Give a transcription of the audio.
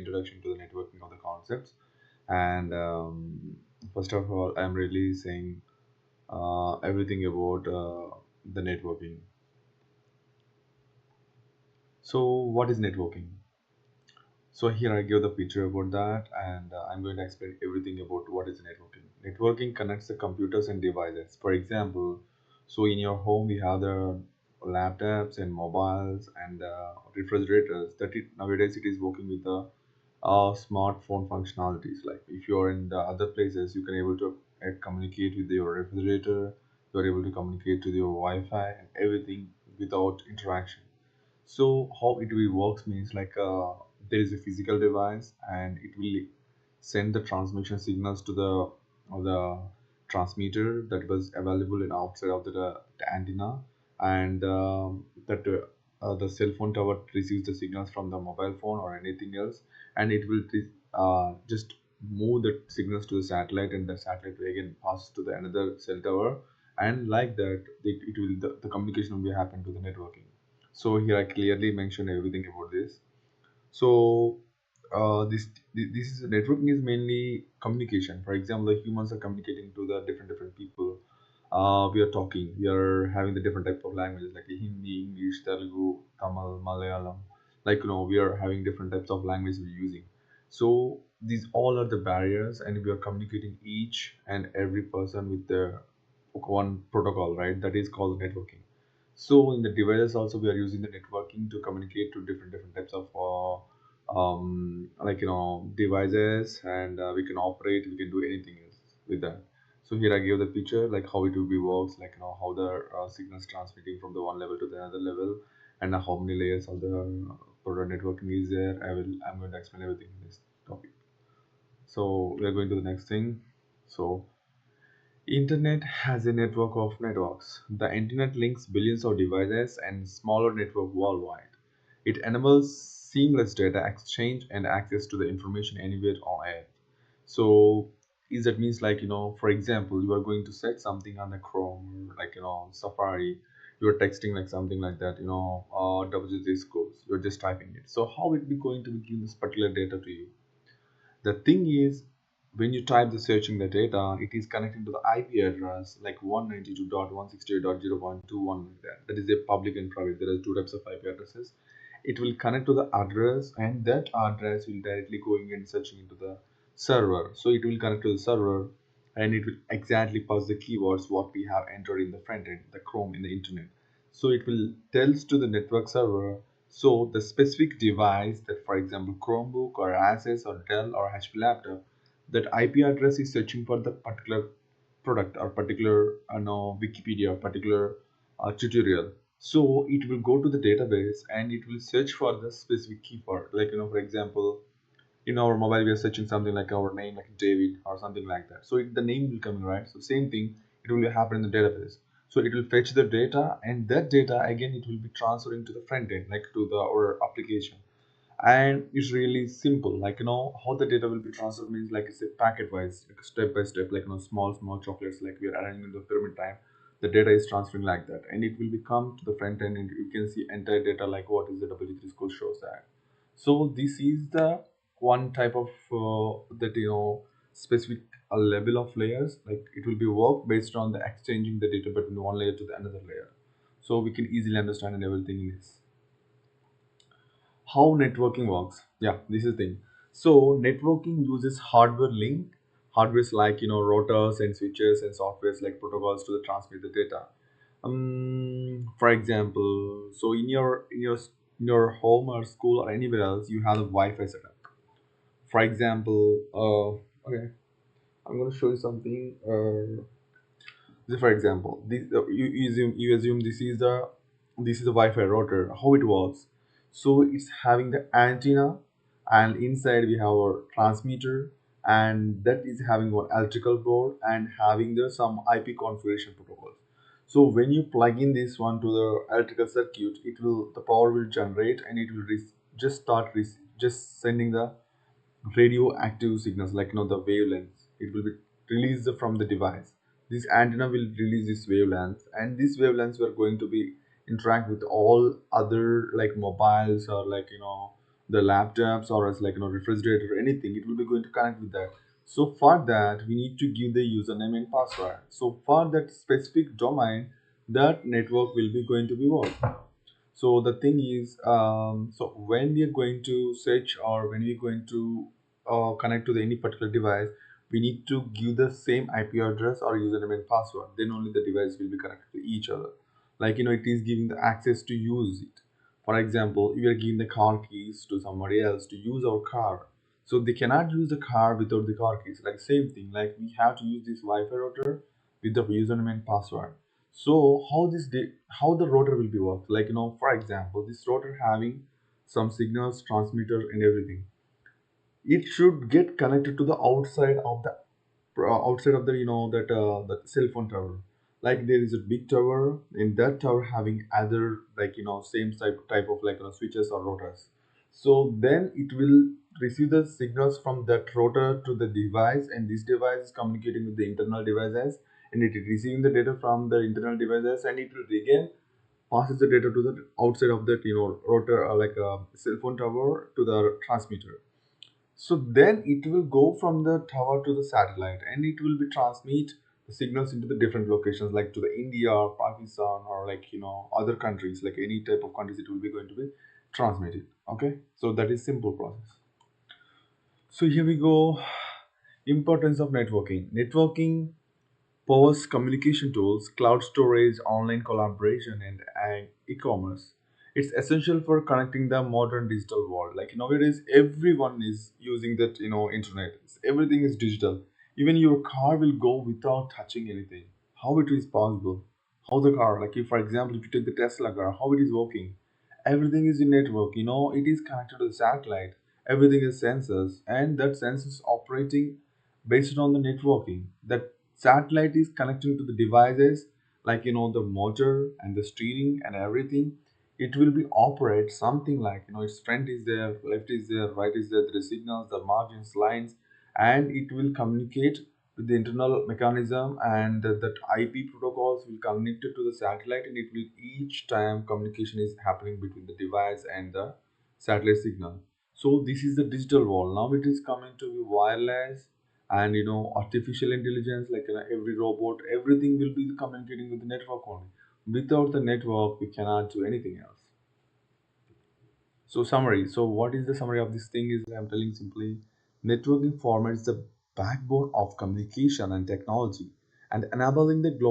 introduction to the networking of the concepts. And first of all, I'm really saying everything about the networking. So what is networking? So here I give the picture about that, and I'm going to explain everything about what is networking. Networking connects the computers and devices. For example, so in your home we have the laptops and mobiles and refrigerators. Nowadays it is working with the smartphone functionalities. Like if you are in the other places, you can able to communicate with your refrigerator. You are able to communicate with your Wi-Fi and everything without interaction. So how it will works means like there is a physical device and it will send the transmission signals to the transmitter that was available in outside of the antenna, and that the cell phone tower receives the signals from the mobile phone or anything else, and it will just move the signals to the satellite, and the satellite will again pass to the another cell tower, and like that it will the communication will be happen to the networking. So here I clearly mentioned everything about this. So this is networking is mainly communication. For example, the humans are communicating to the different people. We are talking. We are having the different type of languages like Hindi, English, Telugu, Tamil, Malayalam. Like we are having different types of language we're using. So these all are the barriers, and we are communicating each and every person with the one protocol, right? That is called networking. So in the devices also we are using the networking to communicate to different types of like devices, and we can operate, we can do anything else with that. So here I give the picture like how it will be works, like how the signals transmitting from the one level to the another level, and how many layers of the product networking is there. I'm going to explain everything in this topic. So we are going to the next thing. So Internet has a network of networks. The internet links billions of devices and smaller network worldwide. It enables seamless data exchange and access to the information anywhere on Earth. So is that means like for example, you are going to set something on the Chrome, like Safari. You are texting like something like that, WJ scores. You're just typing it. So how it be going to give this particular data to you? The thing is, when you type the searching the data, it is connecting to the IP address like 192.168.0.21 like that. That is a public and private. There are two types of IP addresses. It will connect to the address, and that address will directly going and searching into the server. So it will connect to the server, and it will exactly pass the keywords what we have entered in the front end, the Chrome in the internet. So it will tells to the network server, so the specific device that, for example, Chromebook or Asus or Dell or HP laptop, that IP address is searching for the particular product or particular Wikipedia or particular tutorial. So it will go to the database and it will search for the specific keyword. Like for example, in our mobile we are searching something like our name, like David or something like that. So the name will come, right? So same thing, it will happen in the database. So it will fetch the data, and that data again it will be transferring to the front end, like to the our application. And it's really simple, like how the data will be transferred means like it's a packet wise, like step by step, like small chocolates, like we are arranging the pyramid time. The data is transferring like that, and it will become to the front end, and you can see entire data like what is the W3 score shows that. So this is the one type of that specific level of layers, like it will be work based on the exchanging the data between one layer to the another layer. So we can easily understand and everything in this. How networking works? Yeah, this is the thing. So networking uses hardware link, hardwares like routers and switches, and softwares like protocols to transmit the data. For example, so in your home or school or anywhere else, you have a Wi-Fi setup. For example, okay, I'm going to show you something. For example, you assume this is a Wi-Fi router. How it works? So it's having the antenna, and inside we have our transmitter, and that is having one electrical board and having the some IP configuration protocols. So when you plug in this one to the electrical circuit, the power will generate, and it will just sending the radioactive signals, like the wavelengths. It will be released from the device. This antenna will release this wavelengths, and these wavelengths were going to be interact with all other like mobiles or like the laptops or as like refrigerator or anything, it will be going to connect with that. So for that we need to give the username and password. So for that specific domain, that network will be going to be work. So the thing is, so when we are going to search or when we're going to connect to any particular device, we need to give the same IP address or username and password. Then only the device will be connected to each other. Like it is giving the access to use it. For example, if we are giving the car keys to somebody else to use our car, so they cannot use the car without the car keys. Like same thing, like we have to use this Wi-Fi router with the username and password. So how the router will be worked? Like for example, this router having some signals, transmitter, and everything. It should get connected to the outside of the that cell phone tower. Like there is a big tower, in that tower having other like same type of like switches or routers. So then it will receive the signals from that router to the device, and this device is communicating with the internal devices, and it is receiving the data from the internal devices, and it will again passes the data to the outside of that router, like a cell phone tower, to the transmitter. So then it will go from the tower to the satellite, and it will be transmit the signals into the different locations, like to the India or Pakistan or like other countries, like any type of countries it will be going to be transmitted. Okay, so that is simple process. So here we go. Importance of networking. Networking powers communication tools, cloud storage, online collaboration, and e-commerce. It's essential for connecting the modern digital world. Like nowadays, everyone is using that internet. Everything is digital. Even your car will go without touching anything. How it is possible? How the car, like if for example, if you take the Tesla car, how it is working? Everything is in network. It is connected to the satellite. Everything is sensors, and that sensors operating based on the networking. That satellite is connecting to the devices, like the motor and the steering and everything. It will be operate something like its front is there, left is there, right is there, the signals, the margins, lines, and it will communicate with the internal mechanism, and that IP protocols will connect it to the satellite, and it will each time communication is happening between the device and the satellite signal. So this is the digital world. Now it is coming to be wireless, and artificial intelligence, like every robot, everything will be communicating with the network only. Without the network we cannot do anything else. So summary, so what is the summary of this thing is, I'm telling simply, networking format is the backbone of communication and technology, and enabling the global